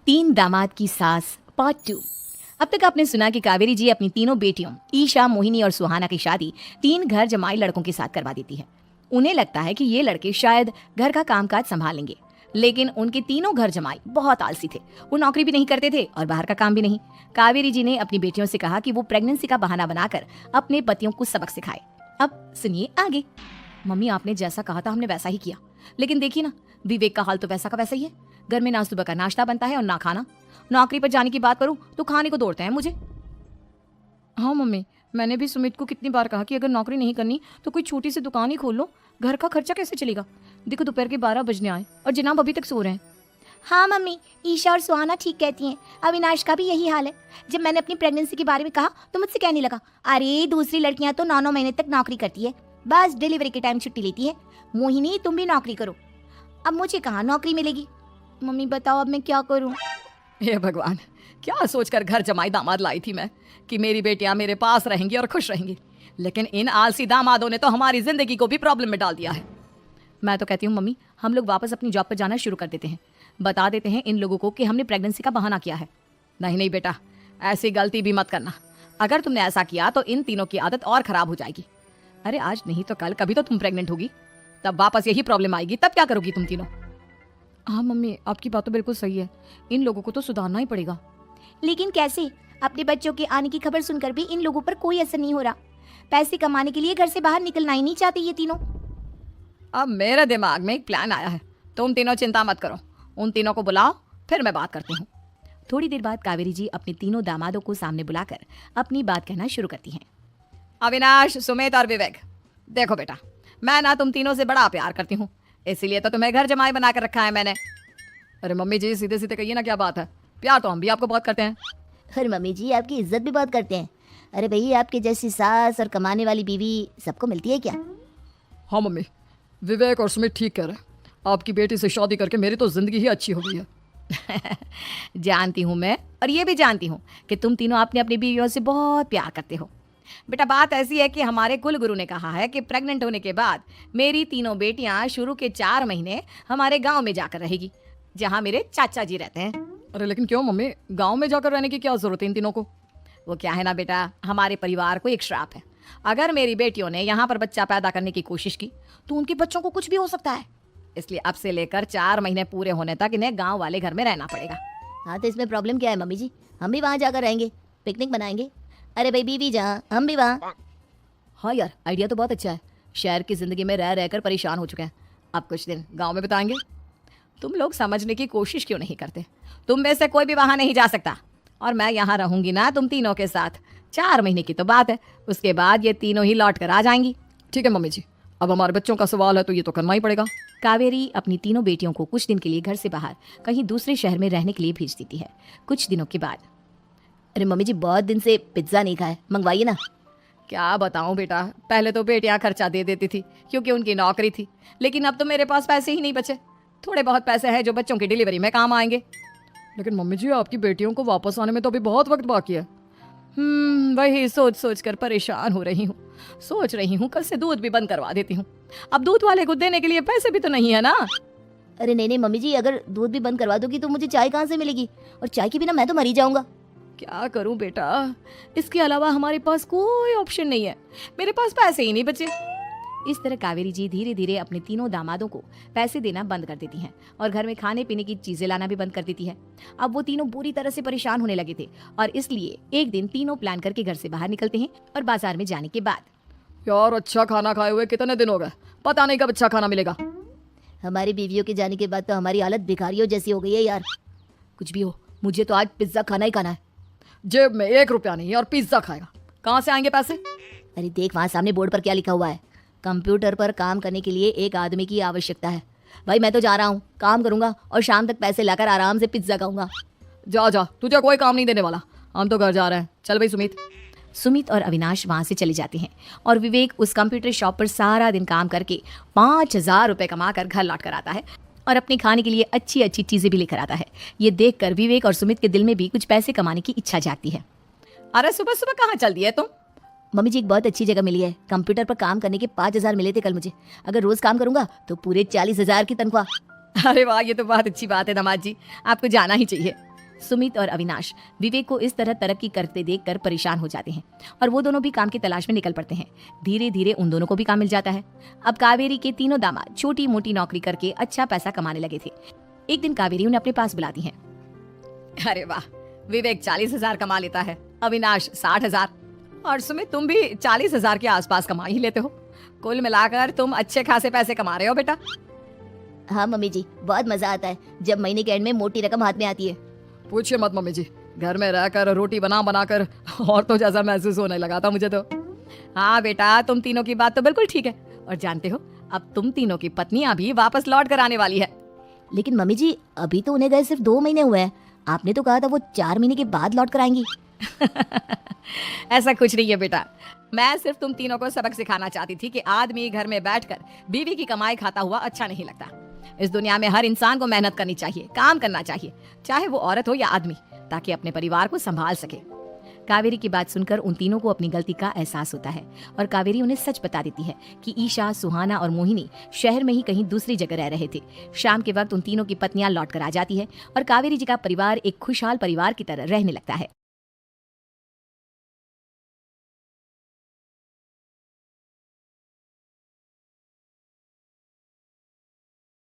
तीन दामाद की सास पार्ट 2। अब तक आपने सुना कि कावेरी जी अपनी तीनों बेटियों ईशा, मोहिनी और सुहाना की शादी तीन घर जमाई लड़कों के साथ करवा देती है। उन्हें लगता है कि ये लड़के शायद घर का कामकाज संभाल लेंगे, लेकिन उनके तीनों घर जमाई बहुत आलसी थे। वो नौकरी भी नहीं करते थे और बाहर का काम भी नहीं। कावेरी जी ने अपनी बेटियों से कहा कि वो प्रेगनेंसी का बहाना बनाकर अपने पतियों को सबक सिखाए। अब सुनिए आगे। मम्मी, आपने जैसा कहा था हमने वैसा ही किया, लेकिन देखिए ना, विवेक का हाल तो वैसा का वैसा ही है। घर में ना सुबह का नाश्ता बनता है और ना खाना। नौकरी पर जाने की बात करूं तो खाने को दौड़ते हैं मुझे। हाँ मम्मी, मैंने भी सुमित को कितनी बार कहा कि अगर नौकरी नहीं करनी तो कोई छोटी सी दुकान ही खोल लो, घर का खर्चा कैसे चलेगा। देखो दोपहर के 12 बजने आए और जनाब अभी तक सो रहे हैं। हाँ मम्मी, ईशा और सुहाना ठीक कहती हैं। अविनाश का भी यही हाल है। जब मैंने अपनी प्रेगनेंसी के बारे में कहा तो मुझसे कहने लगा, अरे दूसरी लड़कियां तो 9-9 महीने तक नौकरी करती है, बस डिलीवरी के टाइम छुट्टी लेती है। मोहिनी, तुम भी नौकरी करो। अब मुझे कहाँ नौकरी मिलेगी। मम्मी बताओ अब मैं क्या करूँ। हे भगवान, क्या सोचकर घर जमाई दामाद लाई थी मैं कि मेरी बेटियां मेरे पास रहेंगी और खुश रहेंगी, लेकिन इन आलसी दामादों ने तो हमारी जिंदगी को भी प्रॉब्लम में डाल दिया है। मैं तो कहती हूँ मम्मी, हम लोग वापस अपनी जॉब पर जाना शुरू कर देते हैं। बता देते हैं इन लोगों को कि हमने प्रेगनेंसी का बहाना किया है। नहीं नहीं बेटा, ऐसी गलती भी मत करना। अगर तुमने ऐसा किया तो इन तीनों की आदत और खराब हो जाएगी। अरे आज नहीं तो कल कभी तो तुम प्रेग्नेंट होगी, तब वापस यही प्रॉब्लम आएगी। तब क्या करोगी तुम तीनों। हाँ मम्मी, आपकी बात तो बिल्कुल सही है। इन लोगों को तो सुधारना ही पड़ेगा। लेकिन कैसे? अपने बच्चों के आने की खबर सुनकर भी इन लोगों पर कोई असर नहीं हो रहा। पैसे कमाने के लिए घर से बाहर निकलना ही नहीं चाहते ये तीनों। अब मेरे दिमाग में एक प्लान आया है। तुम तीनों चिंता मत करो, उन तीनों को बुलाओ, फिर मैं बात करती हूँ। थोड़ी देर बाद कावेरी जी अपने तीनों दामादों को सामने बुलाकर अपनी बात कहना शुरू करती हैं। अविनाश, सुमित और विवेक, देखो बेटा, मैं ना तुम तीनों से बड़ा प्यार करती हूँ, इसीलिए तो तुम्हें घर जमाई बना कर रखा है मैंने। अरे मम्मी जी, सीधे सीधे कहिए ना, क्या बात है। प्यार तो हम भी आपको बहुत करते हैं। अरे मम्मी जी, आपकी इज्जत भी बहुत करते हैं। अरे भैया, आपके जैसी सास और कमाने वाली बीवी सबको मिलती है क्या? हाँ मम्मी, विवेक और सुमित ठीक कह रहे हैं। आपकी बेटी से शादी करके मेरी तो जिंदगी ही अच्छी हो गई है। जानती हूँ मैं, और ये भी जानती हूँ कि तुम तीनों अपनी अपनी बीवियों से बहुत प्यार करते हो। बेटा, बात ऐसी है कि हमारे कुल गुरु ने कहा है कि प्रेग्नेंट होने के बाद मेरी तीनों बेटियां शुरू के 4 महीने हमारे गांव में जाकर रहेगी, जहां मेरे चाचा जी रहते हैं। अरे लेकिन क्यों मम्मी, गांव में जाकर रहने की क्या जरूरत है इन तीनों को? वो क्या है ना बेटा, हमारे परिवार को एक श्राप है। अगर मेरी बेटियों ने यहाँ पर बच्चा पैदा करने की कोशिश की तो उनके बच्चों को कुछ भी हो सकता है। इसलिए अब से लेकर 4 महीने पूरे होने तक इन्हें गाँव वाले घर में रहना पड़ेगा। हाँ तो इसमें प्रॉब्लम क्या है मम्मी जी? हम भी वहाँ जाकर रहेंगे, पिकनिक बनाएंगे। अरे भाई, बीवी जहाँ हम भी वहाँ। हाँ यार, आइडिया तो बहुत अच्छा है। शहर की जिंदगी में रह रहकर परेशान हो चुके हैं, अब कुछ दिन गांव में बिताएंगे। तुम लोग समझने की कोशिश क्यों नहीं करते? तुम में से कोई भी वहां नहीं जा सकता, और मैं यहाँ रहूंगी ना तुम तीनों के साथ। 4 महीने की तो बात है, उसके बाद ये तीनों ही लौट कर आ जाएंगी। ठीक है मम्मी जी, अब हमारे बच्चों का सवाल है तो ये तो करना ही पड़ेगा। कावेरी अपनी तीनों बेटियों को कुछ दिन के लिए घर से बाहर कहीं दूसरे शहर में रहने के लिए भेज देती है। कुछ दिनों के बाद, अरे मम्मी जी, बहुत दिन से पिज्ज़ा नहीं खाया, मंगवाइए ना। क्या बताऊं बेटा, पहले तो बेटियां खर्चा दे देती थी क्योंकि उनकी नौकरी थी, लेकिन अब तो मेरे पास पैसे ही नहीं बचे। थोड़े बहुत पैसे हैं जो बच्चों की डिलीवरी में काम आएंगे। लेकिन मम्मी जी, आपकी बेटियों को वापस आने में तो अभी बहुत वक्त बाकी है। वही सोच सोच कर परेशान हो रही हूँ। सोच रही हूँ कल से दूध भी बंद करवा देती हूँ। अब दूध वाले को देने के लिए पैसे भी तो नहीं है ना। अरे नहीं नहीं मम्मी जी, अगर दूध भी बंद करवा दोगी तो मुझे चाय कहाँ से मिलेगी? और चाय के बिना मैं तो मर ही जाऊंगा। क्या करूं बेटा, इसके अलावा हमारे पास कोई ऑप्शन नहीं है। मेरे पास पैसे ही नहीं बचे। इस तरह कावेरी जी धीरे धीरे अपने तीनों दामादों को पैसे देना बंद कर देती हैं और घर में खाने पीने की चीजें लाना भी बंद कर देती है। अब वो तीनों बुरी तरह से परेशान होने लगे थे, और इसलिए एक दिन तीनों प्लान करके घर से बाहर निकलते हैं। और बाजार में जाने के बाद, यार अच्छा खाना खाए हुए कितने दिन हो गए, पता नहीं कब अच्छा खाना मिलेगा। हमारी बीवियों के जाने के बाद तो हमारी हालत भिखारियों जैसी हो गई है यार। कुछ भी हो, मुझे तो आज पिज्जा खाना ही खाना है। जेब में 1 रुपया नहीं और पिज्जा खाएगा, कहाँ से आएंगे पैसे? अरे देख, वहाँ सामने बोर्ड पर क्या लिखा हुआ है, कंप्यूटर पर काम करने के लिए एक आदमी की आवश्यकता है। भाई मैं तो जा रहा हूँ, काम करूंगा और शाम तक पैसे लाकर आराम से पिज्जा खाऊंगा। जा जा, तुझे कोई काम नहीं देने वाला, हम तो घर जा रहे हैं। चल भाई सुमित। सुमित और अविनाश वहां से चले जाते हैं और विवेक उस कंप्यूटर शॉप पर सारा दिन काम करके 5,000 रुपए कमाकर घर लौट कर आता है और अपने खाने के लिए अच्छी अच्छी चीजें भी लेकर आता है। ये देखकर विवेक और सुमित के दिल में भी कुछ पैसे कमाने की इच्छा जागती है। अरे सुबह सुबह कहाँ चल दिए तुम? मम्मी जी, एक बहुत अच्छी जगह मिली है। कंप्यूटर पर काम करने के 5,000 मिले थे कल मुझे। अगर रोज काम करूंगा तो पूरे 40,000 की तनख्वाह। अरे वाह, ये तो बहुत अच्छी बात है दामाद जी, आपको जाना ही चाहिए। सुमित और अविनाश विवेक को इस तरह तरक्की करते देखकर परेशान हो जाते हैं और वो दोनों भी काम की तलाश में निकल पड़ते हैं। धीरे धीरे उन दोनों को भी काम मिल जाता है। अब कावेरी के तीनों दामाद छोटी मोटी नौकरी करके अच्छा पैसा कमाने लगे थे। एक दिन कावेरी उन्हें अपने पास बुलाती है। अरे वाह, विवेक 40,000 कमा लेता है, अविनाश 60,000 और सुमित तुम भी 40,000 के आसपास कमा ही लेते हो। कुल मिलाकर तुम अच्छे खासे पैसे कमा रहे हो बेटा। हाँ मम्मी जी, बहुत मजा आता है जब महीने के एंड में मोटी रकम हाथ में आती है। पूछिए मत मम्मी जी, घर में रहकर रोटी बना बना कर और तो जैसा महसूस होने लगा था मुझे तो। हाँ बेटा, तुम तीनों की बात तो बिल्कुल ठीक है। और जानते हो, अब तुम तीनों की पत्नियां भी वापस लौट कर आने वाली है। लेकिन मम्मी जी, अभी तो उन्हें गए सिर्फ 2 महीने हुए हैं। आपने तो कहा था वो 4 महीने के बाद लौट कर आएंगी। ऐसा कुछ नहीं है बेटा, मैं सिर्फ तुम तीनों को सबक सिखाना चाहती थी कि आदमी घर में बैठकर बीवी की कमाई खाता हुआ अच्छा नहीं लगता। इस दुनिया में हर इंसान को मेहनत करनी चाहिए, काम करना चाहिए, चाहे वो औरत हो या आदमी, ताकि अपने परिवार को संभाल सके। कावेरी की बात सुनकर उन तीनों को अपनी गलती का एहसास होता है और कावेरी उन्हें सच बता देती है कि ईशा, सुहाना और मोहिनी शहर में ही कहीं दूसरी जगह रह रहे थे। शाम के वक्त उन तीनों की पत्नियां लौट कर आ जाती है और कावेरी जी का परिवार एक खुशहाल परिवार की तरह रहने लगता है।